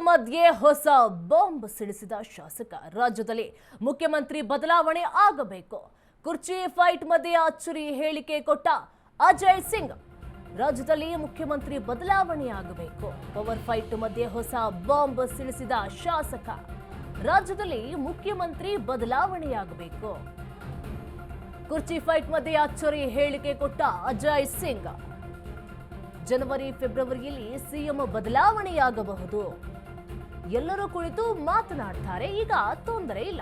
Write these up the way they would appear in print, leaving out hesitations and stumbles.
ಮಧ್ಯೆ ಹೊಸ ಬಾಂಬ್ ಸಿಡಿಸಿದ ಶಾಸಕ. ರಾಜ್ಯದಲ್ಲಿ ಮುಖ್ಯಮಂತ್ರಿ ಬದಲಾವಣೆ ಆಗಬೇಕು. ಕುರ್ಚಿ ಫೈಟ್ ಮಧ್ಯೆ ಅಚ್ಚರಿ ಹೇಳಿಕೆ ಕೊಟ್ಟ ಅಜಯ್ ಸಿಂಗ್. ರಾಜ್ಯದಲ್ಲಿ ಮುಖ್ಯಮಂತ್ರಿ ಬದಲಾವಣೆ ಆಗಬೇಕು. ಪವರ್ ಫೈಟ್ ಮಧ್ಯೆ ಹೊಸ ಬಾಂಬ್ ಸಿಡಿಸಿದ ಶಾಸಕ. ರಾಜ್ಯದಲ್ಲಿ ಮುಖ್ಯಮಂತ್ರಿ ಬದಲಾವಣೆಯಾಗಬೇಕು. ಕುರ್ಚಿ ಫೈಟ್ ಮಧ್ಯೆ ಅಚ್ಚರಿ ಹೇಳಿಕೆ ಕೊಟ್ಟ ಅಜಯ್ ಸಿಂಗ್. ಜನವರಿ ಫೆಬ್ರವರಿಯಲ್ಲಿ ಸಿಎಂ ಬದಲಾವಣೆಯಾಗಬಹುದು. ಎಲ್ಲರೂ ಕುಳಿತು ಮಾತನಾಡ್ತಾರೆ, ಈಗ ತೊಂದರೆ ಇಲ್ಲ.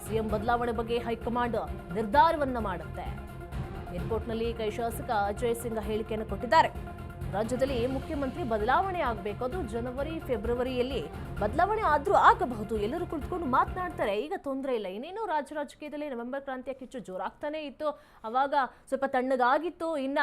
ಸಿಎಂ ಬದಲಾವಣೆ ಬಗ್ಗೆ ಹೈಕಮಾಂಡ್ ನಿರ್ಧಾರವನ್ನ ಮಾಡುತ್ತೆ. ಏರ್ಪೋರ್ಟ್ನಲ್ಲಿ ಕೈ ಶಾಸಕ ಅಜಯ್ ಸಿಂಗ್ ಹೇಳಿಕೆಯನ್ನು ಕೊಟ್ಟಿದ್ದಾರೆ. ರಾಜ್ಯದಲ್ಲಿ ಮುಖ್ಯಮಂತ್ರಿ ಬದಲಾವಣೆ ಆಗಬೇಕು. ಅದು ಜನವರಿ ಫೆಬ್ರವರಿಯಲ್ಲಿ ಬದಲಾವಣೆ ಆದ್ರೂ ಆಗಬಹುದು. ಎಲ್ಲರೂ ಕುಳಿತುಕೊಂಡು ಮಾತನಾಡ್ತಾರೆ, ಈಗ ತೊಂದರೆ ಇಲ್ಲ. ಇನ್ನೇನು ರಾಜಕೀಯದಲ್ಲಿ ನವೆಂಬರ್ ಕ್ರಾಂತಿಯ ಕಿಚ್ಚು ಜೋರಾಗ್ತಾನೆ ಇತ್ತು. ಅವಾಗ ಸ್ವಲ್ಪ ತಣ್ಣಗಾಗಿತ್ತು. ಇನ್ನ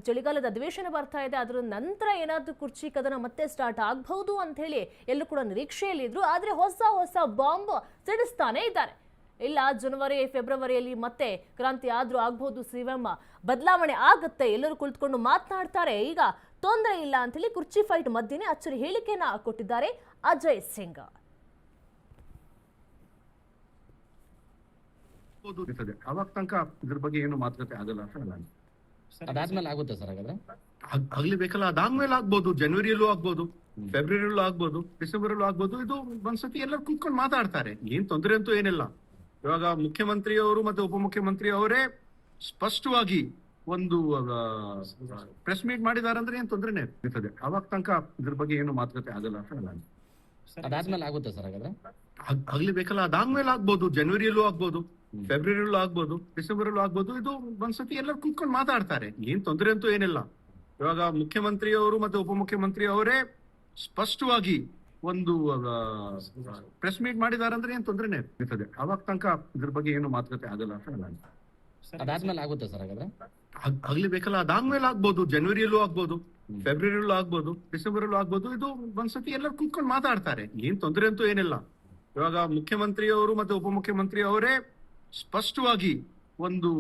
ಚಳಿಗಾಲದ ಅಧಿವೇಶನ ಬರ್ತಾ ಇದೆ. ಅದರ ನಂತರ ಏನಾದ್ರೂ ಕುರ್ಚಿ ಕದನ ಮತ್ತೆ ಸ್ಟಾರ್ಟ್ ಆಗಬಹುದು ಅಂತ ಹೇಳಿ ಎಲ್ಲರೂ ಕೂಡ ನಿರೀಕ್ಷೆಯಲ್ಲಿದ್ರು. ಆದ್ರೆ ಹೊಸ ಬಾಂಬ್ ಸಿಡಿಸ್ತಾನೆ ಇದ್ದಾರೆ. ಇಲ್ಲ, ಜನವರಿ ಫೆಬ್ರವರಿಯಲ್ಲಿ ಮತ್ತೆ ಕ್ರಾಂತಿ ಆದ್ರೂ ಆಗ್ಬಹುದು, ಸಿಎಂ ಬದಲಾವಣೆ ಆಗುತ್ತೆ, ಎಲ್ಲರೂ ಕುಳಿತುಕೊಂಡು ಮಾತನಾಡ್ತಾರೆ, ಈಗ ತೊಂದರೆ ಇಲ್ಲ ಅಂತ ಹೇಳಿ ಕುರ್ಚಿ ಫೈಟ್ ಮಧ್ಯೆನೇ ಅಚ್ಚರಿ ಹೇಳಿಕೆಯನ್ನ ಕೊಟ್ಟಿದ್ದಾರೆ ಅಜಯ್ ಸಿಂಗ್. ಅವಾಗ ತನಕ ಇದ್ರ ಬಗ್ಗೆ ಏನು ಮಾತುಕತೆ ಆಗಲ್ಲ ಅಂತ ಅದಾದ್ಮೇಲೆ ಆಗುತ್ತೆ ಸರ್. ಹಾಗಾದ್ರೆ ಆಗ್ಲೇಬೇಕಲ್ಲ, ಅದಾದ್ಮೇಲೆ ಆಗ್ಬೋದು. ಜನವರಿಯಲ್ಲೂ ಆಗ್ಬೋದು, ಫೆಬ್ರವರಿಯಲ್ಲೂ ಆಗ್ಬೋದು, ಡಿಸೆಂಬರಲ್ಲೂ ಆಗ್ಬೋದು. ಇದು ಒಂದ್ಸತಿ ಎಲ್ಲರೂ ಕುತ್ಕೊಂಡು ಮಾತಾಡ್ತಾರೆ, ಏನ್ ತೊಂದರೆ ಅಂತೂ ಏನಿಲ್ಲ. ಇವಾಗ ಮುಖ್ಯಮಂತ್ರಿಯವರು ಮತ್ತೆ ಉಪಮುಖ್ಯಮಂತ್ರಿ ಅವರೇ ಸ್ಪಷ್ಟವಾಗಿ ಒಂದು ಪ್ರೆಸ್ ಮೀಟ್ ಮಾಡಿದಾರೆ ಅಂದ್ರೆ ಏನ್ ತೊಂದರೆನೇ ಇರ್ತದೆ. ಅವಾಗ ತನಕ ಇದ್ರ ಬಗ್ಗೆ ಏನು ಮಾತುಕತೆ ಆಗಲ್ಲ ಅಂತ ಅದಾದ್ಮೇಲೆ ಆಗುತ್ತೆ ಸರ್. ಹಾಗಾದ್ರೆ ಆಗ್ಲೇಬೇಕಲ್ಲ, ಅದಾದ್ಮೇಲೆ ಆಗ್ಬೋದು. ಜನವರಿಯಲ್ಲೂ ಆಗ್ಬೋದು, ಫೆಬ್ರವರಿಯಲ್ಲೂ ಆಗ್ಬೋದು, ಡಿಸೆಂಬರಲ್ಲೂ ಆಗ್ಬೋದು. ಇದು ಒಂದ್ಸತಿ ಎಲ್ಲರೂ ಕುತ್ಕೊಂಡು ಮಾತಾಡ್ತಾರೆ, ಏನ್ ತೊಂದರೆ ಅಂತೂ ಏನಿಲ್ಲ. ಇವಾಗ ಮುಖ್ಯಮಂತ್ರಿಯವರು ಮತ್ತೆ ಉಪಮುಖ್ಯಮಂತ್ರಿ ಅವರೇ ಸ್ಪಷ್ಟವಾಗಿ ಒಂದು ಪ್ರೆಸ್ ಮೀಟ್ ಮಾಡಿದಾರೆ ಅಂದ್ರೆ ಏನ್ ತೊಂದರೆನೇ ಇರ್ತದೆ. ಅವಾಗ ತನಕ ಇದ್ರ ಬಗ್ಗೆ ಏನು ಮಾತುಕತೆ ಆಗಲ್ಲ ಅಂತ ಅದಾದ್ಮೇಲೆ ಆಗುತ್ತೆ ಸರ್. ಹಾಗಾದ್ರೆ ಆಗ್ಲೇಬೇಕಲ್ಲ, ಅದಾದ್ಮೇಲೆ ಆಗ್ಬೋದು. ಜನವರಿಯಲ್ಲೂ ಆಗ್ಬೋದು, ಫೆಬ್ರವರಿಯಲ್ಲೂ ಆಗ್ಬೋದು, ಡಿಸೆಂಬರಲ್ಲೂ ಆಗ್ಬೋದು. ಇದು ಒಂದ್ಸತಿ ಎಲ್ಲರೂ ಕುತ್ಕೊಂಡು ಮಾತಾಡ್ತಾರೆ, ಏನ್ ತೊಂದರೆ ಅಂತೂ ಏನಿಲ್ಲ. ಇವಾಗ ಮುಖ್ಯಮಂತ್ರಿಯವರು ಮತ್ತೆ ಉಪಮುಖ್ಯಮಂತ್ರಿ ಅವರೇ ಸ್ಪಷ್ಟವಾಗಿ ಒಂದು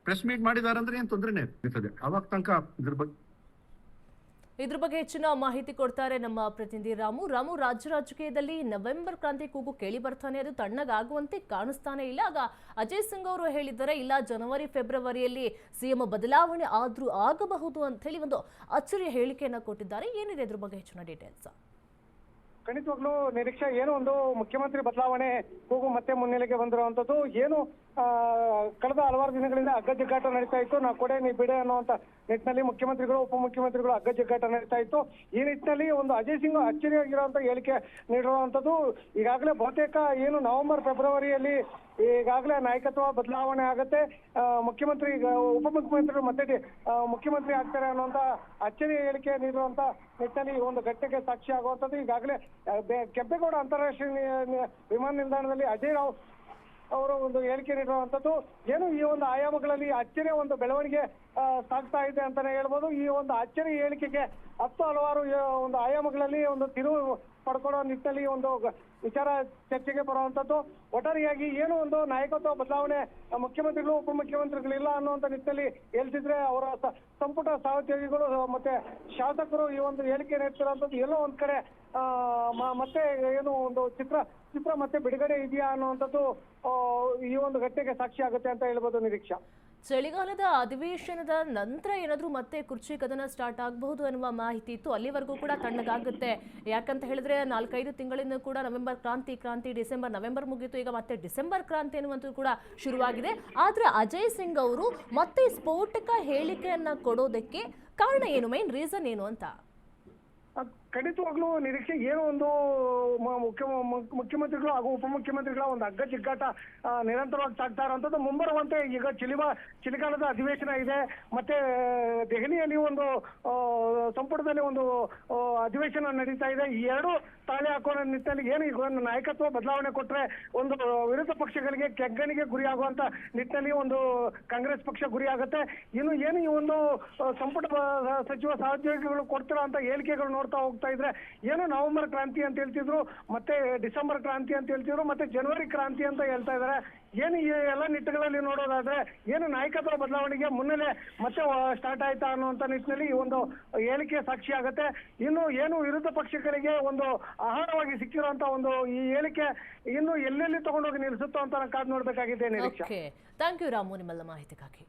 ಪ್ರೆಸ್ ಮೀಟ್ ಮಾಡಿದಾರೆ ಅಂದ್ರೆ ಏನ್ ತೊಂದರೆನೇ ಇರ್ತದೆ. ಅವಾಗ ತನಕ ಇದ್ರ ಬಗ್ಗೆ ಹೆಚ್ಚಿನ ಮಾಹಿತಿ ಕೊಡ್ತಾರೆ ನಮ್ಮ ಪ್ರತಿನಿಧಿ ರಾಮು. ರಾಜ್ಯ ರಾಜಕೀಯದಲ್ಲಿ ನವೆಂಬರ್ ಕ್ರಾಂತಿ ಕೂಗು ಕೇಳಿ ಬರ್ತಾನೆ, ಅದು ತಣ್ಣಗಾಗುವಂತೆ ಕಾಣಿಸ್ತಾನೆ ಇಲ್ಲ. ಆಗ ಅಜಯ್ ಸಿಂಗ್ ಅವರು ಹೇಳಿದ್ದಾರೆ, ಇಲ್ಲ ಜನವರಿ ಫೆಬ್ರವರಿಯಲ್ಲಿ ಸಿಎಂ ಬದಲಾವಣೆ ಆದ್ರೂ ಆಗಬಹುದು ಅಂತ ಹೇಳಿ ಒಂದು ಅಚ್ಚರಿಯ ಹೇಳಿಕೆಯನ್ನ ಕೊಟ್ಟಿದ್ದಾರೆ. ಏನಿದೆ ಇದ್ರ ಬಗ್ಗೆ ಹೆಚ್ಚಿನ ಡೀಟೇಲ್ಸ್? ಖಂಡಿತವಾಗ್ಲೂ ನಿರೀಕ್ಷೆ ಏನು, ಒಂದು ಮುಖ್ಯಮಂತ್ರಿ ಬದಲಾವಣೆ ಕೂಗು ಮತ್ತೆ ಮುನ್ನೆಲೆಗೆ ಬಂದಿರುವಂತದ್ದು. ಏನು ಕಳೆದ ಹಲವಾರು ದಿನಗಳಿಂದ ಅಗ್ಗಜಿಗ್ಗಾಟ ನಡೀತಾ ಇತ್ತು. ನಾ ಕೊಡೆ ನೀ ಬಿಡೆ ಅನ್ನುವಂತ ನಿಟ್ಟಿನಲ್ಲಿ ಮುಖ್ಯಮಂತ್ರಿಗಳು ಉಪಮುಖ್ಯಮಂತ್ರಿಗಳು ಅಗ್ಗಜಿಗ್ಗಾಟ ನಡೀತಾ ಇತ್ತು. ಈ ನಿಟ್ಟಿನಲ್ಲಿ ಒಂದು ಅಜಯ್ ಸಿಂಗ್ ಅಚ್ಚರಿಯಾಗಿರುವಂತ ಹೇಳಿಕೆ ನೀಡಿರುವಂತದ್ದು. ಈಗಾಗಲೇ ಬಹುತೇಕ ಏನು ನವೆಂಬರ್ ಫೆಬ್ರವರಿಯಲ್ಲಿ ಈಗಾಗಲೇ ನಾಯಕತ್ವ ಬದಲಾವಣೆ ಆಗುತ್ತೆ, ಮುಖ್ಯಮಂತ್ರಿ ಉಪಮುಖ್ಯಮಂತ್ರಿಗಳು ಮತ್ತೆ ಮುಖ್ಯಮಂತ್ರಿ ಆಗ್ತಾರೆ ಅನ್ನುವಂತ ಅಚ್ಚರಿ ಹೇಳಿಕೆ ನೀಡಿರುವಂತ ನಿಟ್ಟಿನಲ್ಲಿ ಒಂದು ಘಟನೆಗೆ ಸಾಕ್ಷಿ ಆಗುವಂತದ್ದು. ಈಗಾಗಲೇ ಕೆಂಪೇಗೌಡ ಅಂತಾರಾಷ್ಟ್ರೀಯ ವಿಮಾನ ನಿಲ್ದಾಣದಲ್ಲಿ ಅಜಯ್ ರಾವ್ ಅವರು ಒಂದು ಹೇಳಿಕೆ ನೀಡಿರುವಂತದ್ದು. ಏನು ಈ ಒಂದು ಆಯಾಮಗಳಲ್ಲಿ ಅಚ್ಚರಿಯ ಒಂದು ಬೆಳವಣಿಗೆ ಸಾಗ್ತಾ ಇದೆ ಅಂತಾನೆ ಹೇಳ್ಬೋದು. ಈ ಒಂದು ಅಚ್ಚರಿ ಹೇಳಿಕೆಗೆ ಹಲವಾರು ಒಂದು ಆಯಾಮಗಳಲ್ಲಿ ಒಂದು ತಿರುವು ಪಡ್ಕೊಳ್ಳೋ ನಿಟ್ಟಿನಲ್ಲಿ ಒಂದು ವಿಚಾರ ಚರ್ಚೆಗೆ ಬರುವಂತದ್ದು. ಒಟ್ಟಾರೆಯಾಗಿ ಏನು ಒಂದು ನಾಯಕತ್ವ ಬದಲಾವಣೆ ಮುಖ್ಯಮಂತ್ರಿಗಳು ಉಪಮುಖ್ಯಮಂತ್ರಿಗಳಿಲ್ಲ ಅನ್ನುವಂತ ನಿಟ್ಟಿನಲ್ಲಿ ಹೇಳ್ತಿದ್ರೆ ಅವರ ಸಂಪುಟ ಸಹೋದ್ಯೋಗಿಗಳು ಮತ್ತೆ ಶಾಸಕರು ಈ ಒಂದು ಹೇಳಿಕೆ ನೀಡ್ತಿರುವಂತದ್ದು ಎಲ್ಲೋ ಒಂದ್ ಕಡೆ ಮತ್ತೆ ಏನು ಒಂದು ಚಿತ್ರ ಮತ್ತೆ ಬಿಡುಗಡೆ ಇದೆಯಾ ಅನ್ನುವಂಥದ್ದು ಈ ಒಂದು ಘಟನೆಗೆ ಸಾಕ್ಷಿ ಆಗುತ್ತೆ ಅಂತ ಹೇಳ್ಬೋದು ನಿರೀಕ್ಷಾ. ಚಳಿಗಾಲದ ಅಧಿವೇಶನದ ನಂತರ ಏನಾದ್ರೂ ಮತ್ತೆ ಕುರ್ಚಿ ಕದನ ಸ್ಟಾರ್ಟ್ ಆಗಬಹುದು ಅನ್ನುವ ಮಾಹಿತಿ ಇತ್ತು. ಅಲ್ಲಿವರೆಗೂ ಕೂಡ ತಣ್ಣಗಾಗುತ್ತೆ. ಯಾಕಂತ ಹೇಳಿದ್ರೆ 4-5 ತಿಂಗಳಿಂದ ಕೂಡ ನವೆಂಬರ್ ಕ್ರಾಂತಿ ಡಿಸೆಂಬರ್ ನವೆಂಬರ್ ಮುಗಿತು, ಈಗ ಮತ್ತೆ ಡಿಸೆಂಬರ್ ಕ್ರಾಂತಿ ಅನ್ನುವಂಥದ್ದು ಕೂಡ ಶುರುವಾಗಿದೆ. ಆದ್ರೆ ಅಜಯ್ ಸಿಂಗ್ ಅವರು ಮತ್ತೆ ಸ್ಫೋಟಕ ಹೇಳಿಕೆಯನ್ನ ಕೊಡೋದಕ್ಕೆ ಕಾರಣ ಏನು, ಮೇನ್ ರೀಸನ್ ಏನು ಅಂತ? ಖಂಡಿತವಾಗ್ಲೂ ನಿರೀಕ್ಷೆ ಏನು, ಒಂದು ಮುಖ್ಯಮಂತ್ರಿಗಳು ಹಾಗೂ ಉಪಮುಖ್ಯಮಂತ್ರಿಗಳ ಒಂದು ಅಗ್ಗಜಿಗ್ಗಾಟ ನಿರಂತರವಾಗಿ ಸಾಗ್ತಾ ಇರುವಂತದ್ದು. ಮುಂಬರುವಂತೆ ಈಗ ಚಳಿಗಾಲದ ಅಧಿವೇಶನ ಇದೆ, ಮತ್ತೆ ದೆಹಲಿಯಲ್ಲಿ ಒಂದು ಸಂಪುಟದಲ್ಲಿ ಒಂದು ಅಧಿವೇಶನ ನಡೀತಾ ಇದೆ. ಈ ಎರಡು ತಾಳೆ ಹಾಕೋ ನಿಟ್ಟಿನಲ್ಲಿ ಏನು ಈಗ ಒಂದು ನಾಯಕತ್ವ ಬದಲಾವಣೆ ಕೊಟ್ರೆ ಒಂದು ವಿರೋಧ ಪಕ್ಷಗಳಿಗೆ ಕೆಗ್ಗಣಿಗೆ ಗುರಿಯಾಗುವಂತ ನಿಟ್ಟಿನಲ್ಲಿ ಒಂದು ಕಾಂಗ್ರೆಸ್ ಪಕ್ಷ ಗುರಿಯಾಗುತ್ತೆ. ಇನ್ನು ಏನು ಈ ಒಂದು ಸಂಪುಟ ಸಚಿವ ಸಹೋದ್ಯೋಗಿಗಳು ಕೊಡ್ತಿರೋ ಅಂತ ಹೇಳಿಕೆಗಳು ನೋಡ್ತಾ ಹೋಗ್ತಾ ಹೋಗ್ತಾ ಇದ್ರೆ ಏನು ನವೆಂಬರ್ ಕ್ರಾಂತಿ ಅಂತ ಹೇಳ್ತಿದ್ರು, ಮತ್ತೆ ಡಿಸೆಂಬರ್ ಕ್ರಾಂತಿ ಅಂತ ಹೇಳ್ತಿದ್ರು, ಮತ್ತೆ ಜನವರಿ ಕ್ರಾಂತಿ ಅಂತ ಹೇಳ್ತಾ ಇದ್ದಾರೆ. ಏನು ಈ ಎಲ್ಲ ನಿಟ್ಟುಗಳಲ್ಲಿ ನೋಡೋದಾದ್ರೆ ಏನು ನಾಯಕತ್ವ ಬದಲಾವಣೆಗೆ ಮುನ್ನೆಲೆ ಮತ್ತೆ ಸ್ಟಾರ್ಟ್ ಆಯ್ತಾ ಅನ್ನುವಂತ ನಿಟ್ಟಿನಲ್ಲಿ ಈ ಒಂದು ಹೇಳಿಕೆ ಸಾಕ್ಷಿ ಆಗತ್ತೆ. ಇನ್ನು ಏನು ವಿರೋಧ ಪಕ್ಷಗಳಿಗೆ ಒಂದು ಆಹಾರವಾಗಿ ಸಿಕ್ಕಿರುವಂತ ಒಂದು ಈ ಹೇಳಿಕೆ ಇನ್ನು ಎಲ್ಲೆಲ್ಲಿ ತಗೊಂಡೋಗಿ ನಿಲ್ಲಿಸುತ್ತೋ ಅಂತ ಕಾದು ನೋಡ್ಬೇಕಾಗಿದೆ ನಿರೀಕ್ಷೆ. ಓಕೆ, ಥ್ಯಾಂಕ್ ಯು ರಾಮು ನಿಮ್ಮೆಲ್ಲ ಮಾಹಿತಿಗಾಗಿ.